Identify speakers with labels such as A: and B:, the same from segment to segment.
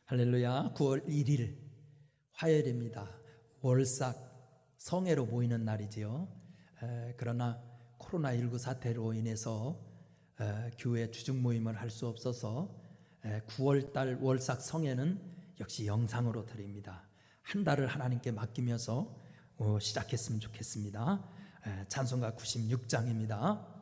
A: 할렐루야. 9월 1일 화요일입니다. 월삭 성회로 모이는 날이지요. 그러나 코로나19 사태로 인해서 교회 주중 모임을 할 수 없어서 9월달 월삭 성회는 역시 영상으로 드립니다. 한 달을 하나님께 맡기면서 시작했으면 좋겠습니다. 찬송가 96장입니다.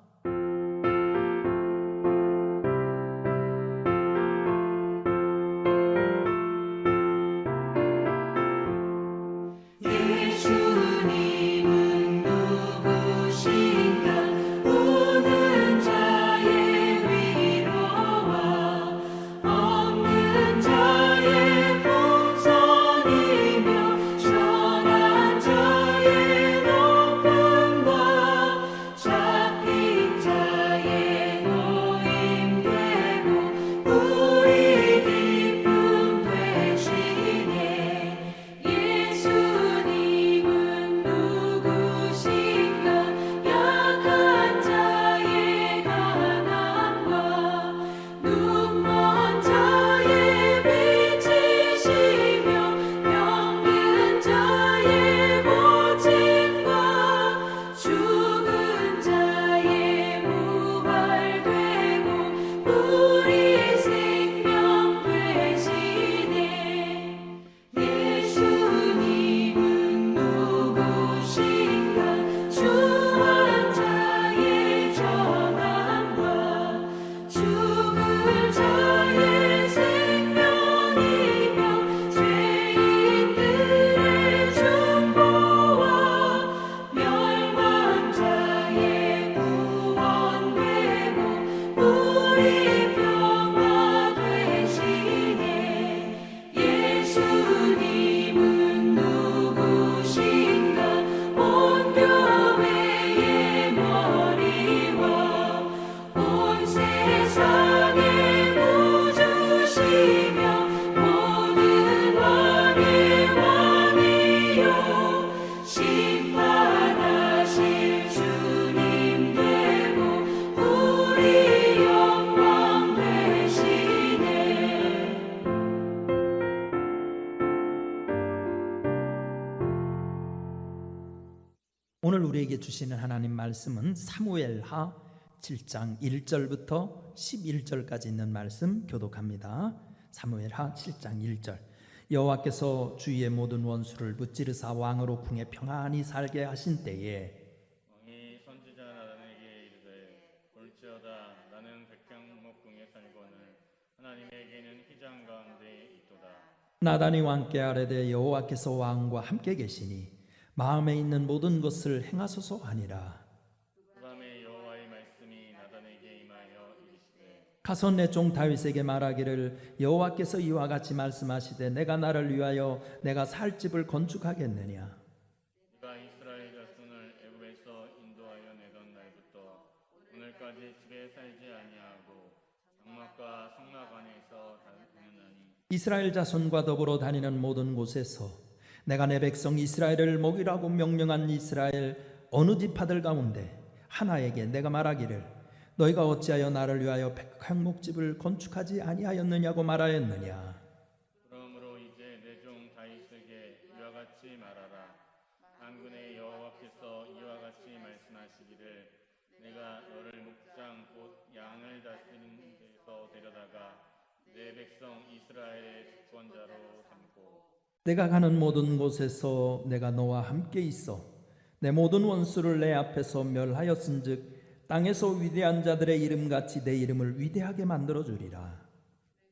A: 오늘 우리에게 주시는 하나님 말씀은 사무엘하 7장 1절부터 11절까지 있는 말씀 교독합니다. 사무엘하 7장 1절. 여호와께서 주의 모든 원수를 무찌르사 왕으로 궁에 평안히 살게 하신 때에
B: 왕이 선지자 나단에게 이르되 볼지어다 나는 백향목궁에 살거늘 하나님에게는 휘장 가운데 있도다.
A: 나단이 왕께 아뢰되 여호와께서 왕과 함께 계시니 마음에 있는 모든 것을 행하소서 하니라.
B: 그 밤에 여호와의 말씀이 나단에게 임하여 이르시되
A: 가서 내 종 다윗에게 말하기를 여호와께서 이와 같이 말씀하시되 내가 나를 위하여 내가 살 집을 건축하겠느냐.
B: 네가 이스라엘 자손을 애굽에서 인도하여 내던 날부터 오늘까지 집에 살지 아니하고 장막과 성막 안에서 다녔나니
A: 이스라엘 자손과 더불어 다니는 모든 곳에서 내가 내 백성 이스라엘을 먹이라고 명령한 이스라엘 어느 지파들 가운데 하나에게 내가 말하기를 너희가 어찌하여 나를 위하여 백향목집을 건축하지 아니하였느냐고 말하였느냐.
B: 그러므로 이제 내 종 다윗에게 이와 같이 말하라. 만군의 여호와께서 이와 같이 말씀하시기를 내가 너를 목장 곧 양을 다스리는 데서 데려다가 내 백성 이스라엘의 주권자로 삼고
A: 내가 가는 모든 곳에서 내가 너와 함께 있어 내 모든 원수를 내 앞에서 멸하였은즉 땅에서 위대한 자들의 이름같이 내 이름을 위대하게 만들어 주리라.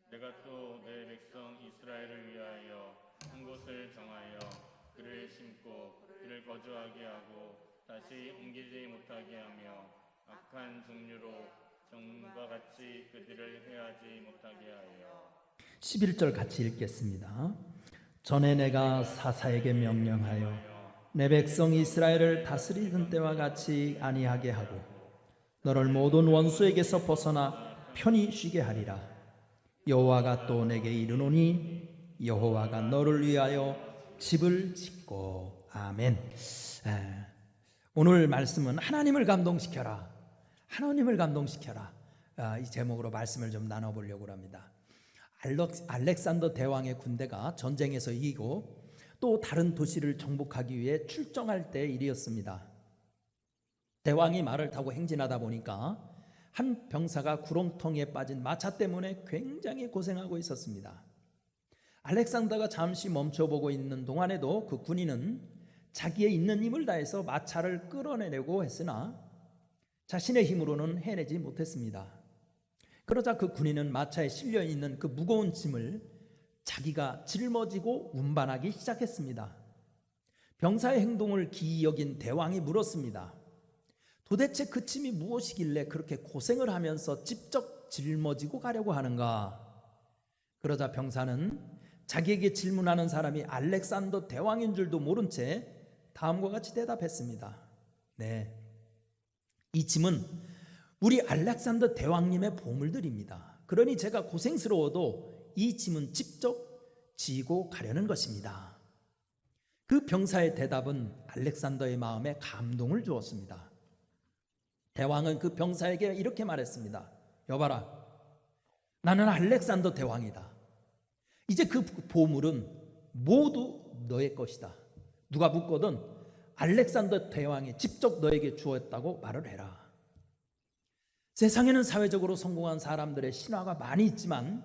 B: 내가 또 내 백성 이스라엘을 위하여 한 곳을 정하여 그를 심고 그를 거주하게 하고 다시 옮기지 못하게 하며 악한 종류로 전과 같이 그들을 해하지 못하게 하여
A: 11절 같이 읽겠습니다. 전에 내가 사사에게 명령하여 내 백성 이스라엘을 다스리던 때와 같이 아니하게 하고 너를 모든 원수에게서 벗어나 편히 쉬게 하리라. 여호와가 또 내게 이르노니 여호와가 너를 위하여 집을 짓고. 아멘. 오늘 말씀은 하나님을 감동시켜라. 하나님을 감동시켜라. 이 제목으로 말씀을 좀 나눠보려고 합니다. 알렉산더 대왕의 군대가 전쟁에서 이기고 또 다른 도시를 정복하기 위해 출정할 때의 일이었습니다. 대왕이 말을 타고 행진하다 보니까 한 병사가 구렁텅이에 빠진 마차 때문에 굉장히 고생하고 있었습니다. 알렉산더가 잠시 멈춰보고 있는 동안에도 그 군인은 자기의 있는 힘을 다해서 마차를 끌어내려고 했으나 자신의 힘으로는 해내지 못했습니다. 그러자 그 군인은 마차에 실려 있는 그 무거운 짐을 자기가 짊어지고 운반하기 시작했습니다. 병사의 행동을 기이 여긴 대왕이 물었습니다. 도대체 그 짐이 무엇이길래 그렇게 고생을 하면서 직접 짊어지고 가려고 하는가? 그러자 병사는 자기에게 질문하는 사람이 알렉산더 대왕인 줄도 모른 채 다음과 같이 대답했습니다. 네, 이 짐은 우리 알렉산더 대왕님의 보물들입니다. 그러니 제가 고생스러워도 이 짐은 직접 지고 가려는 것입니다. 그 병사의 대답은 알렉산더의 마음에 감동을 주었습니다. 대왕은 그 병사에게 이렇게 말했습니다. 여봐라, 나는 알렉산더 대왕이다. 이제 그 보물은 모두 너의 것이다. 누가 묻거든 알렉산더 대왕이 직접 너에게 주었다고 말을 해라. 세상에는 사회적으로 성공한 사람들의 신화가 많이 있지만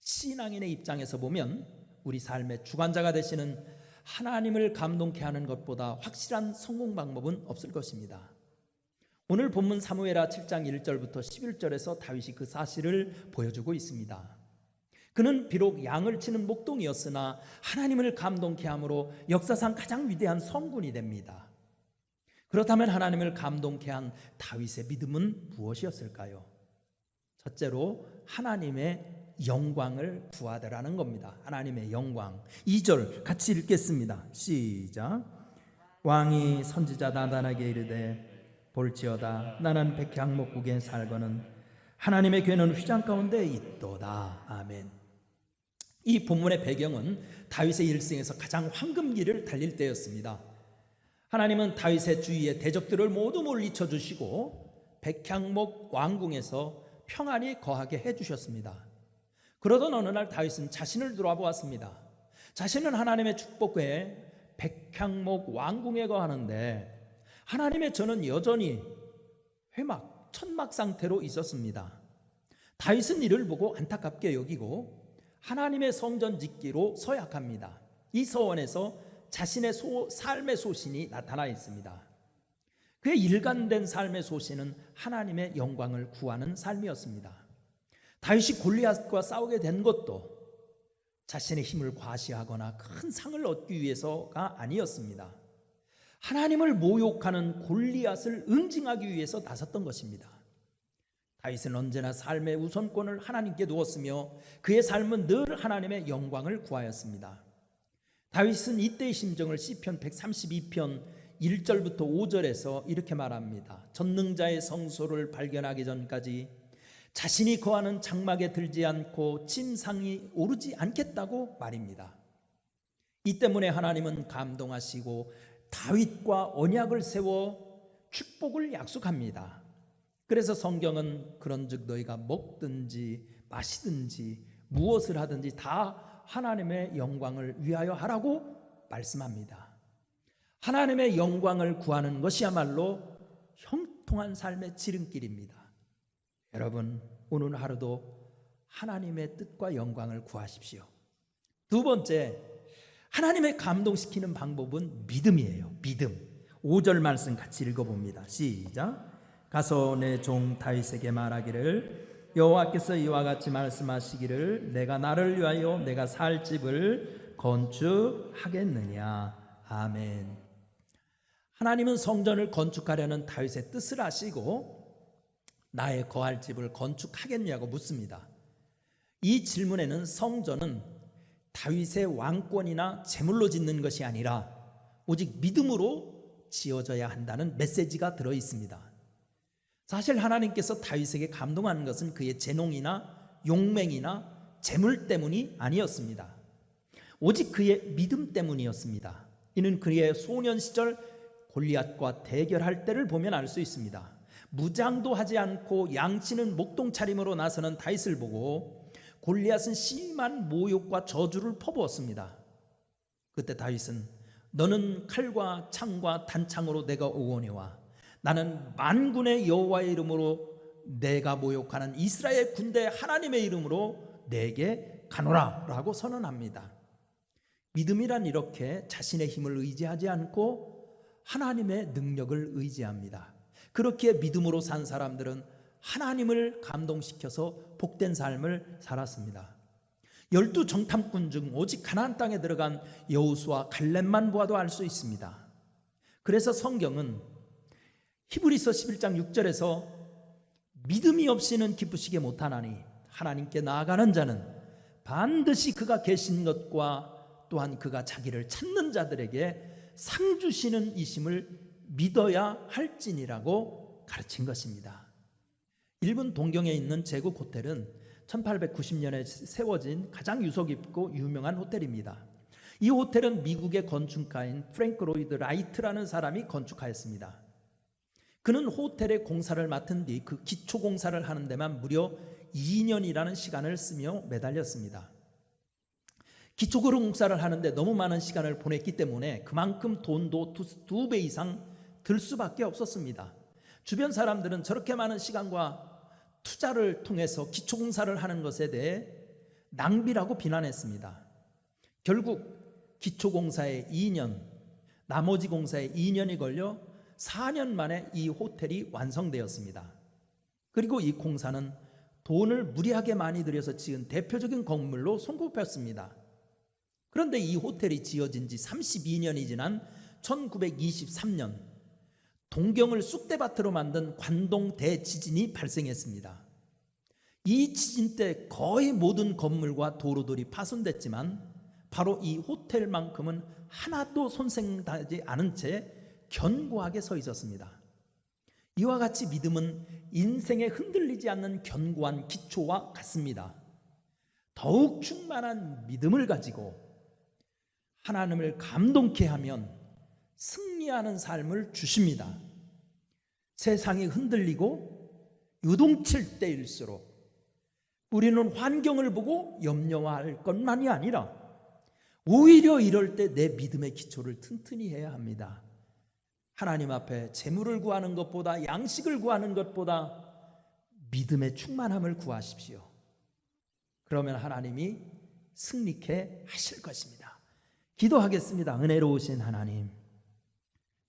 A: 신앙인의 입장에서 보면 우리 삶의 주관자가 되시는 하나님을 감동케 하는 것보다 확실한 성공 방법은 없을 것입니다. 오늘 본문 사무엘하 7장 1절부터 11절에서 다윗이 그 사실을 보여주고 있습니다. 그는 비록 양을 치는 목동이었으나 하나님을 감동케 함으로 역사상 가장 위대한 성군이 됩니다. 그렇다면 하나님을 감동케 한 다윗의 믿음은 무엇이었을까요? 첫째로 하나님의 영광을 구하더라는 겁니다. 하나님의 영광. 2절 같이 읽겠습니다. 시작. 왕이 선지자 나단에게 이르되 볼지어다 나는 백향목국에 살거는 하나님의 괴는 휘장 가운데 있도다. 아멘. 이 본문의 배경은 다윗의 일생에서 가장 황금기를 달릴 때였습니다. 하나님은 다윗의 주위에 대적들을 모두 물리쳐 주시고 백향목 왕궁에서 평안히 거하게 해주셨습니다. 그러던 어느 날 다윗은 자신을 돌아보았습니다. 자신은 하나님의 축복에 백향목 왕궁에 거하는데 하나님의 저는 여전히 회막, 천막 상태로 있었습니다. 다윗은 이를 보고 안타깝게 여기고 하나님의 성전 짓기로 서약합니다. 이 서원에서 자신의 삶의 소신이 나타나 있습니다. 그의 일관된 삶의 소신은 하나님의 영광을 구하는 삶이었습니다. 다윗이 골리앗과 싸우게 된 것도 자신의 힘을 과시하거나 큰 상을 얻기 위해서가 아니었습니다. 하나님을 모욕하는 골리앗을 응징하기 위해서 나섰던 것입니다. 다윗은 언제나 삶의 우선권을 하나님께 두었으며 그의 삶은 늘 하나님의 영광을 구하였습니다. 다윗은 이때의 심정을 시편 132편 1절부터 5절에서 이렇게 말합니다. 전능자의 성소를 발견하기 전까지 자신이 거하는 장막에 들지 않고 침상이 오르지 않겠다고 말입니다. 이 때문에 하나님은 감동하시고 다윗과 언약을 세워 축복을 약속합니다. 그래서 성경은 그런즉 너희가 먹든지 마시든지 무엇을 하든지 다 하나님의 영광을 위하여 하라고 말씀합니다. 하나님의 영광을 구하는 것이야말로 형통한 삶의 지름길입니다. 여러분, 오늘 하루도 하나님의 뜻과 영광을 구하십시오. 두 번째, 하나님의 감동시키는 방법은 믿음이에요. 믿음. 5절 말씀 같이 읽어봅니다. 시작. 가서 내 종 다윗에게 말하기를 여호와께서 이와 같이 말씀하시기를 내가 나를 위하여 내가 살 집을 건축하겠느냐. 아멘. 하나님은 성전을 건축하려는 다윗의 뜻을 아시고 나의 거할 집을 건축하겠냐고 묻습니다. 이 질문에는 성전은 다윗의 왕권이나 재물로 짓는 것이 아니라 오직 믿음으로 지어져야 한다는 메시지가 들어 있습니다. 사실 하나님께서 다윗에게 감동하는 것은 그의 재능이나 용맹이나 재물 때문이 아니었습니다. 오직 그의 믿음 때문이었습니다. 이는 그의 소년 시절 골리앗과 대결할 때를 보면 알 수 있습니다. 무장도 하지 않고 양치는 목동 차림으로 나서는 다윗을 보고 골리앗은 심한 모욕과 저주를 퍼부었습니다. 그때 다윗은 너는 칼과 창과 단창으로 내가 오거니와 나는 만군의 여호와의 이름으로 내가 모욕하는 이스라엘 군대 하나님의 이름으로 내게 가노라 라고 선언합니다. 믿음이란 이렇게 자신의 힘을 의지하지 않고 하나님의 능력을 의지합니다. 그렇게 믿음으로 산 사람들은 하나님을 감동시켜서 복된 삶을 살았습니다. 12 정탐꾼 중 오직 가나안 땅에 들어간 여호수아 갈렙만 보아도 알 수 있습니다. 그래서 성경은 히브리서 11장 6절에서 믿음이 없이는 기쁘시게 못하나니 하나님께 나아가는 자는 반드시 그가 계신 것과 또한 그가 자기를 찾는 자들에게 상 주시는 이심을 믿어야 할지니라고 가르친 것입니다. 일본 동경에 있는 제국 호텔은 1890년에 세워진 가장 유서 깊고 유명한 호텔입니다. 이 호텔은 미국의 건축가인 프랭크 로이드 라이트라는 사람이 건축하였습니다. 그는 호텔의 공사를 맡은 뒤 그 기초 공사를 하는 데만 무려 2년이라는 시간을 쓰며 매달렸습니다. 기초 공사를 하는데 너무 많은 시간을 보냈기 때문에 그만큼 돈도 2배 이상 들 수밖에 없었습니다. 주변 사람들은 저렇게 많은 시간과 투자를 통해서 기초 공사를 하는 것에 대해 낭비라고 비난했습니다. 결국 기초 공사에 2년, 나머지 공사에 2년이 걸려 4년 만에 이 호텔이 완성되었습니다. 그리고 이 공사는 돈을 무리하게 많이 들여서 지은 대표적인 건물로 손꼽혔습니다. 그런데 이 호텔이 지어진 지 32년이 지난 1923년 동경을 쑥대밭으로 만든 관동 대지진이 발생했습니다. 이 지진 때 거의 모든 건물과 도로들이 파손됐지만 바로 이 호텔만큼은 하나도 손상되지 않은 채 견고하게 서 있었습니다. 이와 같이 믿음은 인생에 흔들리지 않는 견고한 기초와 같습니다. 더욱 충만한 믿음을 가지고 하나님을 감동케 하면 승리하는 삶을 주십니다. 세상이 흔들리고 요동칠 때일수록 우리는 환경을 보고 염려할 것만이 아니라 오히려 이럴 때 내 믿음의 기초를 튼튼히 해야 합니다. 하나님 앞에 재물을 구하는 것보다, 양식을 구하는 것보다 믿음의 충만함을 구하십시오. 그러면 하나님이 승리케 하실 것입니다. 기도하겠습니다. 은혜로우신 하나님,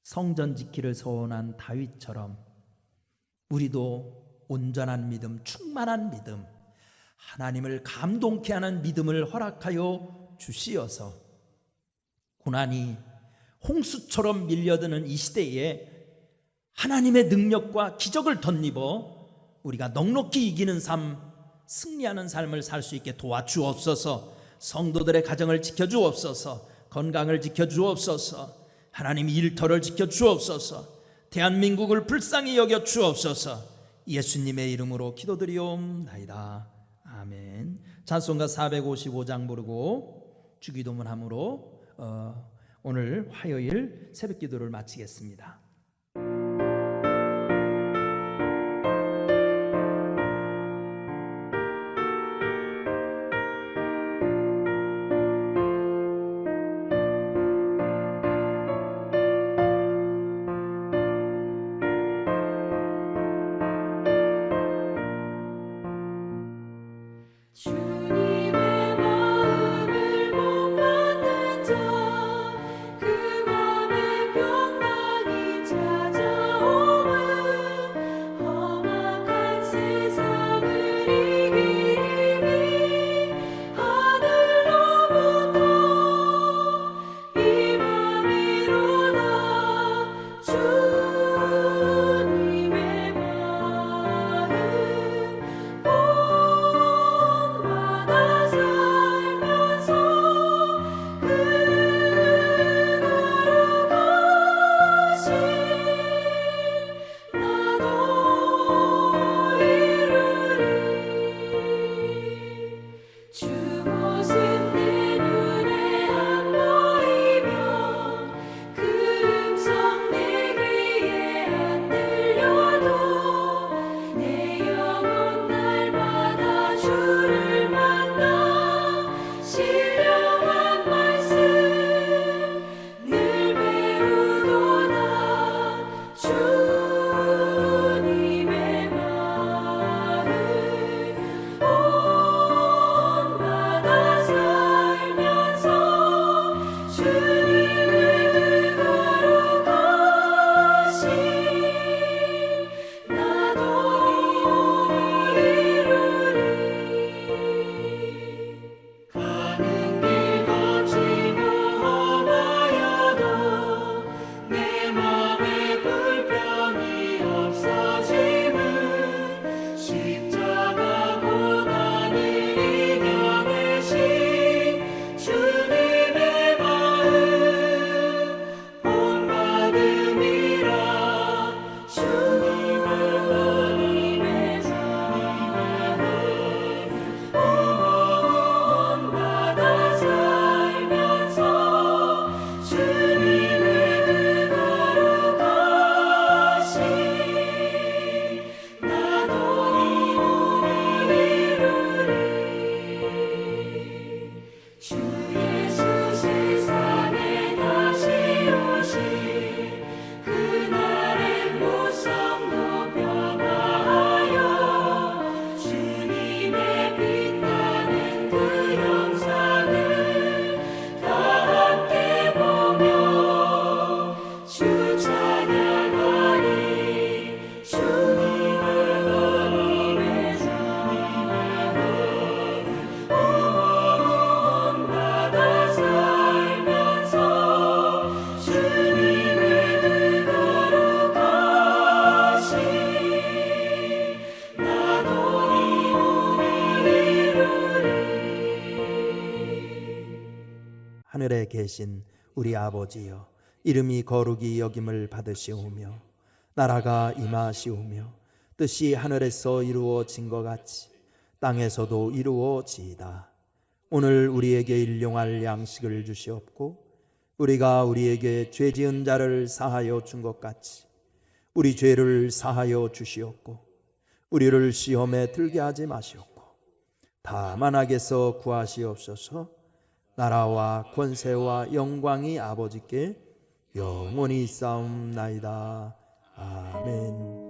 A: 성전 지키를 소원한 다윗처럼 우리도 온전한 믿음, 충만한 믿음, 하나님을 감동케 하는 믿음을 허락하여 주시어서 고난이 홍수처럼 밀려드는 이 시대에 하나님의 능력과 기적을 덧입어 우리가 넉넉히 이기는 삶, 승리하는 삶을 살 수 있게 도와주옵소서. 성도들의 가정을 지켜주옵소서. 건강을 지켜주옵소서. 하나님 일터를 지켜주옵소서. 대한민국을 불쌍히 여겨주옵소서. 예수님의 이름으로 기도드리옵나이다. 아멘. 찬송가 455장 부르고 주기도문함으로 오늘 화요일 새벽기도를 마치겠습니다.
C: 주님의 마음을 못 받는 자 그 맘에 평강이
A: 하늘에 계신 우리 아버지여, 이름이 거룩히 여김을 받으시오며 나라가 임하시오며 뜻이 하늘에서 이루어진 것 같이 땅에서도 이루어지이다. 오늘 우리에게 일용할 양식을 주시옵고 우리가 우리에게 죄 지은 자를 사하여 준 것 같이 우리 죄를 사하여 주시옵고 우리를 시험에 들게 하지 마시옵고 다만 악에서 구하시옵소서. 나라와 권세와 영광이 아버지께 영원히 있사옵나이다. 아멘.